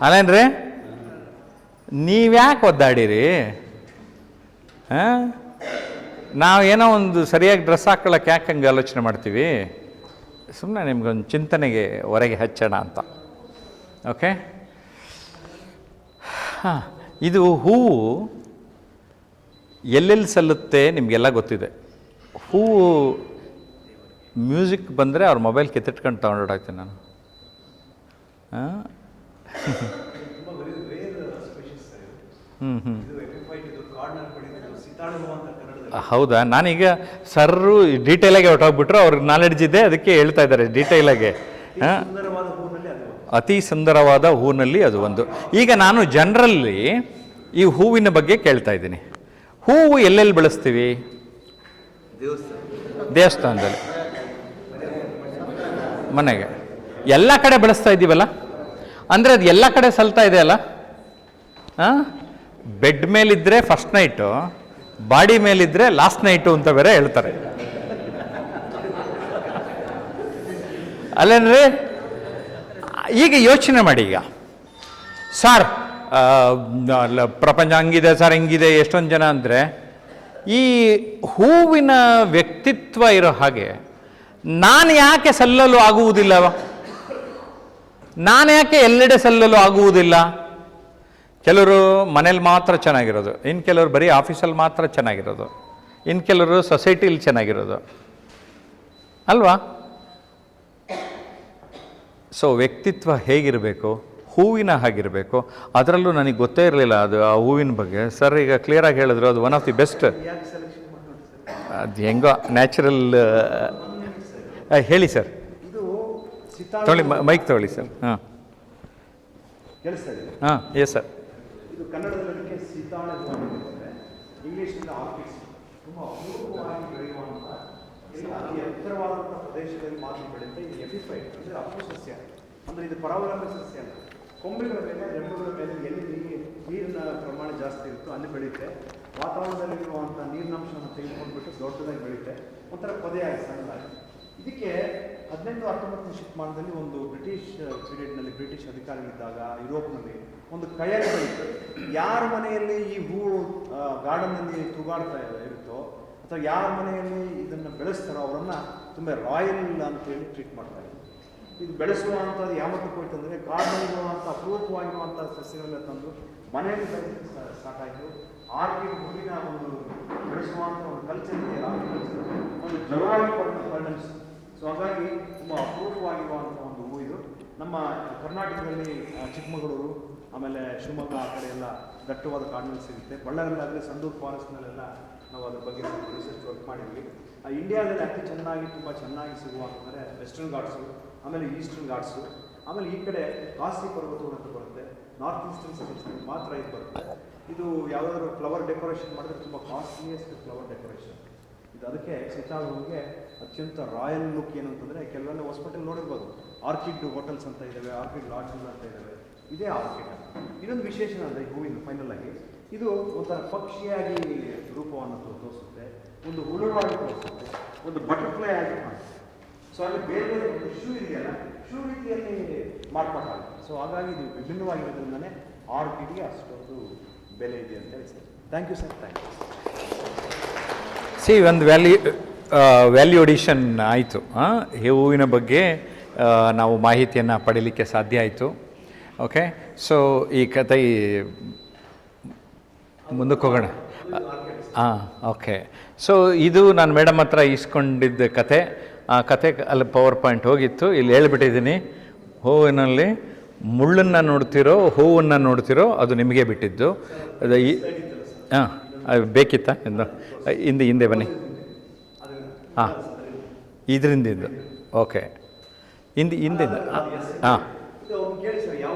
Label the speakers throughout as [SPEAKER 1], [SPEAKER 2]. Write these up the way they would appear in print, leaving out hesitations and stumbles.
[SPEAKER 1] ಅಲ್ಲೇನ್ರಿ? ನೀವ್ಯಾಕೆ ಒದ್ದಾಡಿರಿ? ಹಾಂ, ನಾವೇನೋ ಒಂದು ಸರಿಯಾಗಿ ಡ್ರೆಸ್ ಹಾಕೊಳ್ಳೋಕೆ ಯಾಕೆ ಹಂಗೆ ಆಲೋಚನೆ ಮಾಡ್ತೀವಿ? ಸುಮ್ಮನೆ ನಿಮ್ಗೊಂದು ಚಿಂತನೆಗೆ ಹೊರಗೆ ಹಚ್ಚೋಣ ಅಂತ. ಓಕೆ, ಹಾಂ, ಇದು ಹೂವು ಎಲ್ಲೆಲ್ಲಿ ಸಲ್ಲುತ್ತೆ ನಿಮಗೆಲ್ಲ ಗೊತ್ತಿದೆ. ಹೂವು ಮ್ಯೂಸಿಕ್ ಬಂದರೆ ಅವ್ರ ಮೊಬೈಲ್ ಕಿತ್ತಿಟ್ಕೊಂಡು ತೊಗೊಂಡೋಗ್ತೀನಿ ನಾನು. ಹಾಂ, ಹೌದಾ? ನಾನೀಗ ಸರ್ರು ಡೀಟೇಲಾಗಿ ಹೊರಟೋಗ್ಬಿಟ್ರು, ಅವ್ರಿಗೆ ನಾಲೆಡ್ಜ್ ಇದೆ, ಅದಕ್ಕೆ ಹೇಳ್ತಾ ಇದ್ದಾರೆ ಡೀಟೇಲಾಗೆ. ಹಾಂ, ಅತಿ ಸುಂದರವಾದ ಹೂವಿನಲ್ಲಿ ಅದು ಒಂದು. ಈಗ ನಾನು ಜನರಲ್ಲಿ ಈ ಹೂವಿನ ಬಗ್ಗೆ ಕೇಳ್ತಾ ಇದ್ದೀನಿ. ಹೂವು ಎಲ್ಲೆಲ್ಲಿ ಬೆಳೆಸ್ತೀವಿ? ದೇವಸ್ಥಾನದಲ್ಲಿ, ಮನೆಗೆ, ಎಲ್ಲ ಕಡೆ ಬೆಳೆಸ್ತಾ ಇದ್ದೀವಲ್ಲ. ಅಂದರೆ ಅದು ಎಲ್ಲ ಕಡೆ ಸಲ್ತಾ ಇದೆ ಅಲ್ಲ. ಹಾಂ, ಬೆಡ್ ಮೇಲಿದ್ದರೆ ಫಸ್ಟ್ ನೈಟು, ಬಾಡಿ ಮೇಲಿದ್ದರೆ ಲಾಸ್ಟ್ ನೈಟು ಅಂತ ಬೇರೆ ಹೇಳ್ತಾರೆ ಅಲ್ಲೇನ್ರಿ? ಈಗ ಯೋಚನೆ ಮಾಡಿ. ಈಗ ಸರ್ ಪ್ರಪಂಚ ಹಂಗಿದೆ ಸರ್, ಹಿಂಗಿದೆ, ಎಷ್ಟೊಂದು ಜನ ಅಂದರೆ ಈ ಹೂವಿನ ವ್ಯಕ್ತಿತ್ವ ಇರೋ ಹಾಗೆ ನಾನು ಯಾಕೆ ಸಲ್ಲಲು ಆಗುವುದಿಲ್ಲವ? ನಾನು ಯಾಕೆ ಎಲ್ಲೆಡೆ ಸಲ್ಲಲು ಆಗುವುದಿಲ್ಲ? ಕೆಲವರು ಮನೇಲಿ ಮಾತ್ರ ಚೆನ್ನಾಗಿರೋದು, ಇನ್ನು ಕೆಲವರು ಬರೀ ಆಫೀಸಲ್ಲಿ ಮಾತ್ರ ಚೆನ್ನಾಗಿರೋದು, ಇನ್ನು ಕೆಲವರು ಸೊಸೈಟಿಲಿ ಚೆನ್ನಾಗಿರೋದು ಅಲ್ವಾ? ಸೊ ವ್ಯಕ್ತಿತ್ವ ಹೇಗಿರಬೇಕು? ಹೂವಿನ ಹಾಗಿರಬೇಕು. ಅದರಲ್ಲೂ ನನಗೆ ಗೊತ್ತೇ ಇರಲಿಲ್ಲ ಅದು, ಆ ಹೂವಿನ ಬಗ್ಗೆ. ಸರ್ ಈಗ ಕ್ಲಿಯರಾಗಿ ಹೇಳಿದ್ರು, ಅದು ಒನ್ ಆಫ್ ದಿ ಬೆಸ್ಟ್. ಅದು ಹೆಂಗೋ ನ್ಯಾಚುರಲ್. ಹೇಳಿ ಸರ್, ತೊಗೊಳ್ಳಿ, ಮೈಕ್ ತೊಗೊಳ್ಳಿ ಸರ್. ಹಾಂ ಹಾಂ, ಎಸ್ ಸರ್.
[SPEAKER 2] ಇದು ಕನ್ನಡದಲ್ಲಿ ಸೀತಾಳೆ ಹೂ ಅಂತ, ಇಂಗ್ಲೀಷ್ನಿಂದ ಆರ್ಕಿಡ್ಸ್. ತುಂಬ ಅಪೂರ್ವವಾಗಿ ಬೆಳೆಯುವಂಥ, ಅತಿ ಎತ್ತರವಾದಂಥ ಪ್ರದೇಶದಲ್ಲಿ ಮಾತ್ರ ಬೆಳೆಯುತ್ತೆ. ಇದು ಎಪಿಫೈಟ್ ಅಂದರೆ ಅಪಸಸ್ಯ, ಅಂದರೆ ಇದು ಪರಾವಲಂಬಿ ಸಸ್ಯ ಅಲ್ಲ. ಕೊಂಬೆಗಳ ಮೇಲೆ, ರೆಂಬೆಗಳ ಮೇಲೆ ಎಲ್ಲಿ ನೀರಿನ ಪ್ರಮಾಣ ಜಾಸ್ತಿ ಇರುತ್ತೋ ಅಲ್ಲಿ ಬೆಳೆಯುತ್ತೆ. ವಾತಾವರಣದಲ್ಲಿರುವಂಥ ನೀರಿನಂಶವನ್ನು ತೆಗೆದುಕೊಂಡ್ಬಿಟ್ಟು ದೊಡ್ಡದಾಗಿ ಬೆಳೆಯುತ್ತೆ, ಒಂಥರ ಪೊದೆಯಾಗಿ ಸಣ್ಣದಾಗಿ. ಇದಕ್ಕೆ 18-19ನೇ ಶತಮಾನದಲ್ಲಿ ಒಂದು ಬ್ರಿಟಿಷ್ ಪೀರಿಯಡ್ನಲ್ಲಿ ಬ್ರಿಟಿಷ್ ಅಧಿಕಾರಿಗಳಿದ್ದಾಗ ಯುರೋಪ್ನಲ್ಲಿ ಒಂದು ಕೈಯಲ್ಲಿ ಬೆಳೀತು. ಯಾರ ಮನೆಯಲ್ಲಿ ಈ ಹೂವು ಗಾರ್ಡನ್ನಲ್ಲಿ ತೂಗಾಡ್ತಾ ಇರುತ್ತೋ ಅಥವಾ ಯಾರ ಮನೆಯಲ್ಲಿ ಇದನ್ನು ಬೆಳೆಸ್ತಾರೋ ಅವರನ್ನು ತುಂಬ ರಾಯಲ್ ಅಂತೇಳಿ ಟ್ರೀಟ್ ಮಾಡ್ತಾರೆ. ಇದು ಬೆಳೆಸುವಂಥದ್ದು ಯಾವತ್ತಕ್ಕೆ ಹೋಯ್ತು ಅಂದರೆ, ಕಾಡಿನಲ್ಲಿರುವಂಥ ಅಪರೂಪವಾಗಿರುವಂಥ ಸಸ್ಯಗಳೆಲ್ಲ ತಂದು ಮನೆಯಲ್ಲಿ ಬೆಳೆಸಲಿಕ್ಕೆ ಸ್ಟಾರ್ಟ್ ಆಯಿತು. ಆರ್ಕಿಡ್ ಹೂವಿನ ಒಂದು ಬೆಳೆಸುವಂಥ ಒಂದು ಕಲ್ಚರ್ ಇದೆ, ಆರ್ಕಿಕಲ್ಚರ್ ಒಂದು ಜಲವಾಗಿ ಪರಿಣಮಿಸಿತು. ಸೊ ಹಾಗಾಗಿ ತುಂಬ ಅಪರೂಪವಾಗಿರುವಂಥ ಒಂದು ಹೂ ಇದು. ನಮ್ಮ ಕರ್ನಾಟಕದಲ್ಲಿ ಚಿಕ್ಕಮಗಳೂರು, ಆಮೇಲೆ ಶಿವಮೊಗ್ಗ ಆ ಕಡೆ ಎಲ್ಲ ದಟ್ಟವಾದ ಕಾಡಿನಲ್ಲಿ ಸಿಗುತ್ತೆ. ಬಳ್ಳಾರಿಯಲ್ಲಾದರೆ ಸಂದೂರ್ ಫಾರೆಸ್ಟ್ನಲ್ಲೆಲ್ಲ ನಾವು ಅದ್ರ ಬಗ್ಗೆ ರಿಸರ್ಚ್ ವರ್ಕ್ ಮಾಡಿದ್ವಿ. ಇಂಡಿಯಾದಲ್ಲಿ ಅತಿ ಚೆನ್ನಾಗಿ, ತುಂಬ ಚೆನ್ನಾಗಿ ಸಿಗುವಂತಂದರೆ ವೆಸ್ಟರ್ನ್ ಘಾಟ್ಸು, ಆಮೇಲೆ ಈಸ್ಟರ್ನ್ ಘಾಟ್ಸು, ಆಮೇಲೆ ಈ ಕಡೆ ಕಾಸಿ ಪರ್ವತಗಳು ಅಂತ ಬರುತ್ತೆ. ನಾರ್ತ್ ಈಸ್ಟರ್ನ್ ಸೈಡ್ಸ್ನಲ್ಲಿ ಮಾತ್ರ ಇದು ಬರುತ್ತೆ. ಇದು ಯಾವುದಾದ್ರು ಫ್ಲವರ್ ಡೆಕೋರೇಷನ್ ಮಾಡಿದ್ರೆ ತುಂಬ ಕಾಸ್ಟ್ಲಿಯೆಸ್ಟ್ ಫ್ಲವರ್ ಡೆಕೋರೇಷನ್ ಇದು. ಅದಕ್ಕೆ ಸೀತಾಳ ಹೂವಿಗೆ ಅತ್ಯಂತ ರಾಯಲ್ ಲುಕ್ ಏನು ಅಂತಂದರೆ, ಕೆಲವೆಲ್ಲ ಹಾಸ್ಪಿಟಲ್ ನೋಡಿರ್ಬೋದು, ಆರ್ಕಿಡ್ ಹೋಟೆಲ್ಸ್ ಅಂತ ಇದ್ದಾವೆ, ಆರ್ಕಿಡ್ ಲಾಡ್ಜ್ ಅಂತ ಇದ್ದಾವೆ. ಇದೇ ಆರ್ಕಿಡ್. ಇನ್ನೊಂದು ವಿಶೇಷ ಅಂದರೆ ಹೂವಿನ ಫೈನಲ್ ಆಗಿ ಇದು ಒಂಥರ ಪಕ್ಷಿಯಾಗಿ ರೂಪವನ್ನು ತೋರಿಸುತ್ತೆ, ಒಂದು ಹುಳುವಾಗಿ ತೋರಿಸುತ್ತೆ, ಒಂದು ಬಟರ್ಫ್ಲೈ ಆಗಿ ಕಾಣುತ್ತೆ. ಸೊ ಅಲ್ಲಿ ಬೇರೆ ಬೇರೆ ಒಂದು ಶೂ ಇದೆಯಲ್ಲ, ಶೂ ರೀತಿಯಲ್ಲಿ ಮಾರ್ಪಾಟಾಗುತ್ತೆ. ಸೊ ಹಾಗಾಗಿ ಇದು ವಿಭಿನ್ನವಾಗಿರೋದ್ರಿಂದಲೇ ಆರ್ಕಿಡ್ಗೆ ಅಷ್ಟೊಂದು ಬೆಲೆ ಇದೆ ಅಂತ ಹೇಳಿ sir. Thank you sir, thank you.
[SPEAKER 1] ಒಂದು ವ್ಯಾಲ್ಯೂ ಅಡಿಷನ್ ಆಯಿತು. ಹೂವಿನ ಬಗ್ಗೆ ನಾವು ಮಾಹಿತಿಯನ್ನು ಪಡೀಲಿಕ್ಕೆ ಸಾಧ್ಯ ಆಯಿತು. ಓಕೆ, ಸೊ ಈ ಕತೆ ಮುಂದಕ್ಕೆ ಹೋಗೋಣ. ಹಾಂ, ಓಕೆ. ಸೊ ಇದು ನಾನು ಮೇಡಮ್ ಹತ್ರ ಇಸ್ಕೊಂಡಿದ್ದ ಕತೆ. ಆ ಕತೆ ಅಲ್ಲಿ ಪವರ್ ಪಾಯಿಂಟ್ ಹೋಗಿತ್ತು, ಇಲ್ಲಿ ಹೇಳ್ಬಿಟ್ಟಿದ್ದೀನಿ. ಹೂವಿನಲ್ಲಿ ಮುಳ್ಳನ್ನು ನೋಡ್ತಿರೋ, ಹೂವನ್ನು ನೋಡ್ತಿರೋ, ಅದು ನಿಮಗೆ ಬಿಟ್ಟಿದ್ದು. ಅದು ಹಾಂ, ಅದು ಬೇಕಿತ್ತಾ? ಹಿಂದೆ ಬನ್ನಿ. ಹಾಂ, ಇದರಿಂದ ಇದು. ಓಕೆ, ಹಿಂದಿಂದ. ಹಾಂ,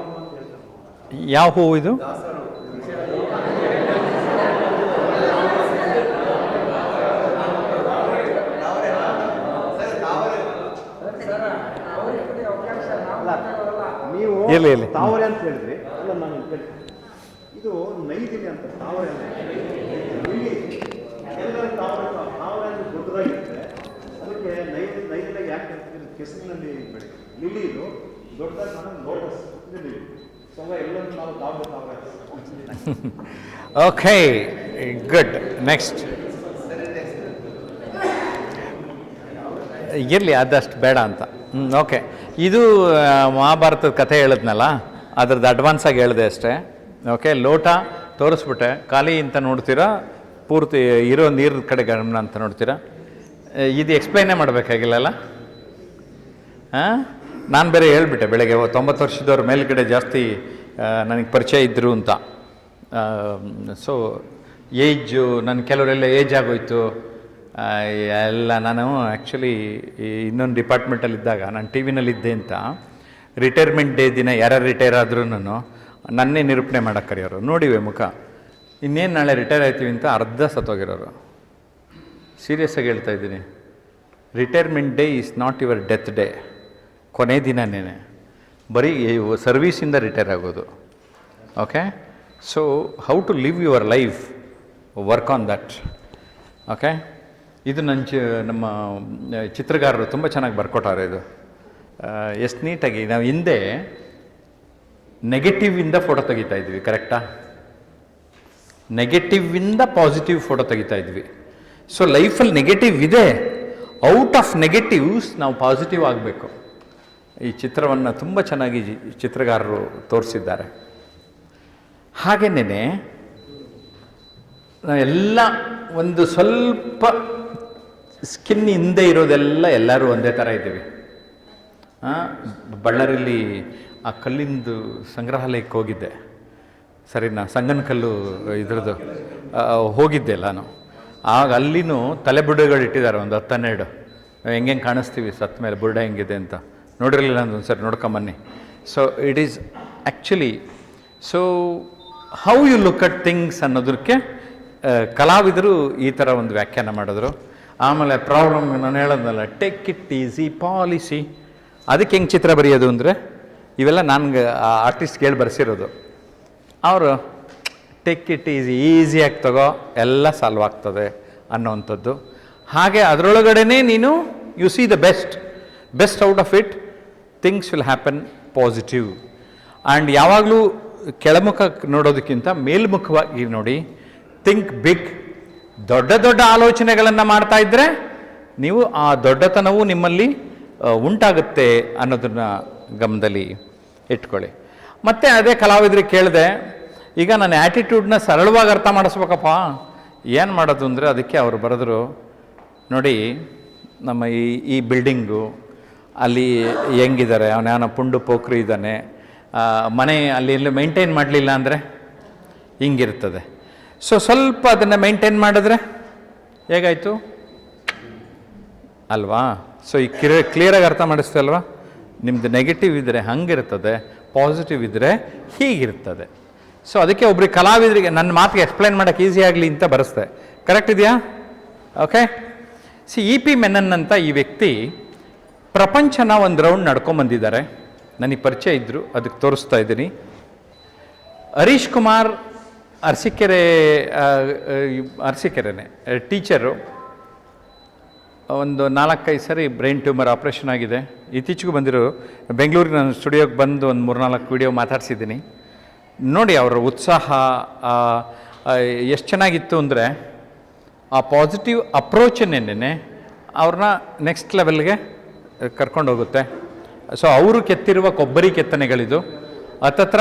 [SPEAKER 1] ಯಾವ ಹೂವು ಇದು?
[SPEAKER 2] ನೀವು
[SPEAKER 1] ಇಲ್ಲ
[SPEAKER 2] ತಾವರೆ ಅಂತ ಹೇಳಿದ್ರಿ, ಅಲ್ಲ ನಾನು ಹೇಳ್ತೀನಿ, ಇದು ನೈದಿಲೆ ಅಂತ. ತಾವರೆ ತಾವರೆ ಅಂದ್ರೆ ದೊಡ್ಡದಾಗಿರುತ್ತೆ. ಅದಕ್ಕೆ ನೈದಿಲೆ ಯಾಕೆ ಹೇಳ್ತೀವಿ? ಕೆಸರಿನಲ್ಲಿ ಬೆಳೆ ಲಿಲಿ ಇದು ದೊಡ್ಡದಾಗಿ ಲೋಟಸ್ ಲಿಲಿ. ಸೊ ಎಲ್ಲರೂ ನಾವು ತಾವು
[SPEAKER 1] ಓಕೆ, ಗುಡ್. ನೆಕ್ಸ್ಟ್ ಇರಲಿ, ಅದಷ್ಟು ಬೇಡ ಅಂತ. ಓಕೆ, ಇದು ಮಹಾಭಾರತದ ಕಥೆ ಹೇಳಿದ್ನಲ್ಲ, ಅದ್ರದ್ದು ಅಡ್ವಾನ್ಸಾಗಿ ಹೇಳಿದೆ ಅಷ್ಟೇ. ಓಕೆ, ಲೋಟ ತೋರಿಸ್ಬಿಟ್ಟೆ, ಖಾಲಿ ಅಂತ ನೋಡ್ತೀರಾ, ಪೂರ್ತಿ ಇರೋ ನೀರಿನ ಕಡೆ ಗಮನ ಅಂತ ನೋಡ್ತೀರಾ. ಇದು ಎಕ್ಸ್ಪ್ಲೈನೇ ಮಾಡಬೇಕಾಗಿಲ್ಲಲ್ಲ. ಹಾಂ, ನಾನು ಬೇರೆ ಹೇಳ್ಬಿಟ್ಟೆ ಬೆಳಗ್ಗೆ 90 ವರ್ಷದವ್ರ ಮೇಲ್ಗಡೆ ಜಾಸ್ತಿ ನನಗೆ ಪರಿಚಯ ಇದ್ದರು ಅಂತ. ಸೊ ಏಜು ನನ್ನ ಕೆಲವರೆಲ್ಲ ಏಜ್ ಆಗೋಯ್ತು ಎಲ್ಲ. ನಾನು ಆ್ಯಕ್ಚುಲಿ ಇನ್ನೊಂದು ಡಿಪಾರ್ಟ್ಮೆಂಟಲ್ಲಿದ್ದಾಗ ನಾನು ಟಿ ವಿನಲ್ಲಿದ್ದೆ ಅಂತ ರಿಟೈರ್ಮೆಂಟ್ ಡೇ ದಿನ ಯಾರ್ಯಾರು ರಿಟೈರ್ ಆದ್ರೂ ನನ್ನೇ ನಿರೂಪಣೆ ಮಾಡೋಕ್ಕೆ ಕರೆಯೋರು. ನೋಡಿವೆ ಮುಖ, ಇನ್ನೇನು ನಾಳೆ ರಿಟೈರ್ ಆಯ್ತೀವಿ ಅಂತ ಅರ್ಧ ಸತ್ತೋಗಿರೋರು. ಸೀರಿಯಸ್ಸಾಗಿ ಹೇಳ್ತಾ ಇದ್ದೀನಿ, retirement day is not your death day. ಕೊನೆ ದಿನನೇ ಬರೀ ಸರ್ವೀಸಿಂದ ರಿಟೈರ್ ಆಗೋದು. Okay, so how to live your life, work on that. Okay, ಇದು ನಮ್ಮ ಚಿತ್ರಗಾರರು ತುಂಬ ಚೆನ್ನಾಗಿ ಬರ್ಕೊಟ್ಟಾರೆ. ಇದು ಎಷ್ಟು ನೀಟಾಗಿ ನಾವು ಹಿಂದೆ ನೆಗೆಟಿವಿಂದ ಫೋಟೋ ತೆಗಿತಾ ಇದ್ವಿ, ಕರೆಕ್ಟಾ? ನೆಗೆಟಿವಿಂದ ಪಾಸಿಟಿವ್ ಫೋಟೋ ತೆಗಿತಾ ಇದ್ವಿ. ಸೊ ಲೈಫಲ್ಲಿ ನೆಗೆಟಿವ್ ಇದೆ, ಔಟ್ ಆಫ್ ನೆಗೆಟಿವ್ಸ್ ನಾವು ಪಾಸಿಟಿವ್ ಆಗಬೇಕು. ಈ ಚಿತ್ರವನ್ನು ತುಂಬ ಚೆನ್ನಾಗಿ ಚಿತ್ರಗಾರರು ತೋರಿಸಿದ್ದಾರೆ. ಹಾಗೆಯೇ ನಾವೆಲ್ಲ ಒಂದು ಸ್ವಲ್ಪ ಸ್ಕಿನ್ ಹಿಂದೆ ಇರೋದೆಲ್ಲ ಎಲ್ಲರೂ ಒಂದೇ ಥರ ಇದ್ದೀವಿ. ಬಳ್ಳಾರಿಯಲ್ಲಿ ಆ ಕಲ್ಲಿಂದು ಸಂಗ್ರಹಾಲಯಕ್ಕೆ ಹೋಗಿದ್ದೆ, ಸರಿನಾ? ಸಂಗನ ಕಲ್ಲು ಇದ್ರದ್ದು ಹೋಗಿದ್ದೆ ನಾನು. ಆಗ ಅಲ್ಲಿನೂ ತಲೆಬುಡ್ಡೆಗಳು ಇಟ್ಟಿದ್ದಾರೆ, ಒಂದು 10-12. ಹೆಂಗೆ ಕಾಣಿಸ್ತೀವಿ ಸತ್ತ ಮೇಲೆ ಬುರ್ಡೆ ಹೆಂಗಿದೆ ಅಂತ ನೋಡಿರಲಿಲ್ಲ ಅಂತ ಒಂದು ಸರಿ ನೋಡ್ಕೊಂಬನ್ನಿ. So it is actually, so how you look at things ಅನ್ನೋದಕ್ಕೆ ಕಲಾವಿದರು ಈ ಥರ ಒಂದು ವ್ಯಾಖ್ಯಾನ ಮಾಡಿದ್ರು. ಆಮೇಲೆ ಪ್ರಾಬ್ಲಮ್ ನಾನು ಹೇಳೋದಲ್ಲ, ಟೇಕ್ ಇಟ್ ಈಸಿ ಪಾಲಿಸಿ. ಅದಕ್ಕೆ ಹೆಂಗೆ ಚಿತ್ರ ಬರೆಯೋದು ಅಂದರೆ ಇವೆಲ್ಲ ನನಗೆ ಆರ್ಟಿಸ್ಟ್ಗೆ ಹೇಳಿ ಬರೆಸಿರೋದು. ಅವರು ಟೇಕ್ ಇಟ್ ಈಸಿಯಾಗಿ ತಗೋ, ಎಲ್ಲ ಸಾಲ್ವ್ ಆಗ್ತದೆ ಅನ್ನೋವಂಥದ್ದು. ಹಾಗೆ ಅದರೊಳಗಡೆ ನೀನು U C the best out of it, things will happen positive. And ಯಾವಾಗಲೂ ಕೆಳಮುಖ ನೋಡೋದಕ್ಕಿಂತ ಮೇಲ್ಮುಖವಾಗಿ ನೋಡಿ, ಥಿಂಕ್ ಬಿಗ್. ದೊಡ್ಡ ದೊಡ್ಡ ಆಲೋಚನೆಗಳನ್ನು ಮಾಡ್ತಾ ಇದ್ದರೆ ನೀವು ಆ ದೊಡ್ಡತನವು ನಿಮ್ಮಲ್ಲಿ ಉಂಟಾಗುತ್ತೆ ಅನ್ನೋದನ್ನು ಗಮನದಲ್ಲಿ ಇಟ್ಕೊಳ್ಳಿ. ಮತ್ತು ಅದೇ ಕಲಾವಿದರಿಗೆ ಕೇಳಿದೆ, ಈಗ ನನ್ನ ಆ್ಯಟಿಟ್ಯೂಡ್ನ ಸರಳವಾಗಿ ಅರ್ಥ ಮಾಡಿಸ್ಬೇಕಪ್ಪ, ಏನು ಮಾಡೋದು ಅಂದರೆ ಅದಕ್ಕೆ ಅವರು ಬರೆದ್ರು, ನೋಡಿ ನಮ್ಮ ಈ ಬಿಲ್ಡಿಂಗು ಅಲ್ಲಿ ಹೆಂಗಿದ್ದಾರೆ, ಅವನ ಪುಂಡು ಪೋಖ್ರಿ ಇದ್ದಾನೆ, ಮನೆ ಅಲ್ಲಿ ಎಲ್ಲ ಮೇಂಟೈನ್ ಮಾಡಲಿಲ್ಲ ಅಂದರೆ ಹಿಂಗಿರ್ತದೆ. ಸೊ ಸ್ವಲ್ಪ ಅದನ್ನು ಮೇಂಟೈನ್ ಮಾಡಿದ್ರೆ ಹೇಗಾಯಿತು ಅಲ್ವಾ? ಸೊ ಈ ಕ್ಲಿಯರಾಗಿ ಅರ್ಥ ಮಾಡಿಸ್ತೆ ಅಲ್ವಾ? ನಿಮ್ಮದು ನೆಗೆಟಿವ್ ಇದ್ದರೆ ಹಂಗಿರ್ತದೆ, ಪಾಸಿಟಿವ್ ಇದ್ದರೆ ಹೀಗಿರ್ತದೆ. ಸೊ ಅದಕ್ಕೆ ಒಬ್ರಿಗೆ ಕಲಾವಿದರಿಗೆ ನನ್ನ ಮಾತಿಗೆ ಎಕ್ಸ್ಪ್ಲೈನ್ ಮಾಡೋಕ್ಕೆ ಈಸಿ ಆಗಲಿ ಅಂತ ಬರೆಸ್ದೆ. ಕರೆಕ್ಟ್ ಇದೆಯಾ? ಓಕೆ. E.P. ಮೆನನ್ ಅಂತ ಈ ವ್ಯಕ್ತಿ ಪ್ರಪಂಚನ ಒಂದು ರೌಂಡ್ ನಡ್ಕೊಂಬಂದಿದ್ದಾರೆ. ನನಗೆ ಪರಿಚಯ ಇದ್ದರು, ಅದಕ್ಕೆ ತೋರಿಸ್ತಾ ಇದ್ದೀನಿ. ಹರೀಶ್ ಕುಮಾರ್ ಅರಸೀಕೆರೆನೇ ಟೀಚರು. ಒಂದು 4-5 ಸರಿ ಬ್ರೈನ್ ಟ್ಯೂಮರ್ ಆಪ್ರೇಷನ್ ಆಗಿದೆ. ಇತ್ತೀಚೆಗೂ ಬಂದಿರೋ ಬೆಂಗಳೂರಿನ ಸ್ಟುಡಿಯೋಗೆ ಬಂದು ಒಂದು 3-4 ವಿಡಿಯೋ ಮಾತಾಡ್ಸಿದ್ದೀನಿ. ನೋಡಿ ಅವರ ಉತ್ಸಾಹ ಎಷ್ಟು ಚೆನ್ನಾಗಿತ್ತು ಅಂದರೆ, ಆ ಪಾಸಿಟಿವ್ ಅಪ್ರೋಚನ್ನೇನೆ ಅವ್ರನ್ನ ನೆಕ್ಸ್ಟ್ ಲೆವೆಲ್ಗೆ ಕರ್ಕೊಂಡು ಹೋಗುತ್ತೆ. ಸೊ ಅವರು ಕೆತ್ತಿರುವ ಕೊಬ್ಬರಿ ಕೆತ್ತನೆಗಳಿದು ಹತ್ತತ್ರ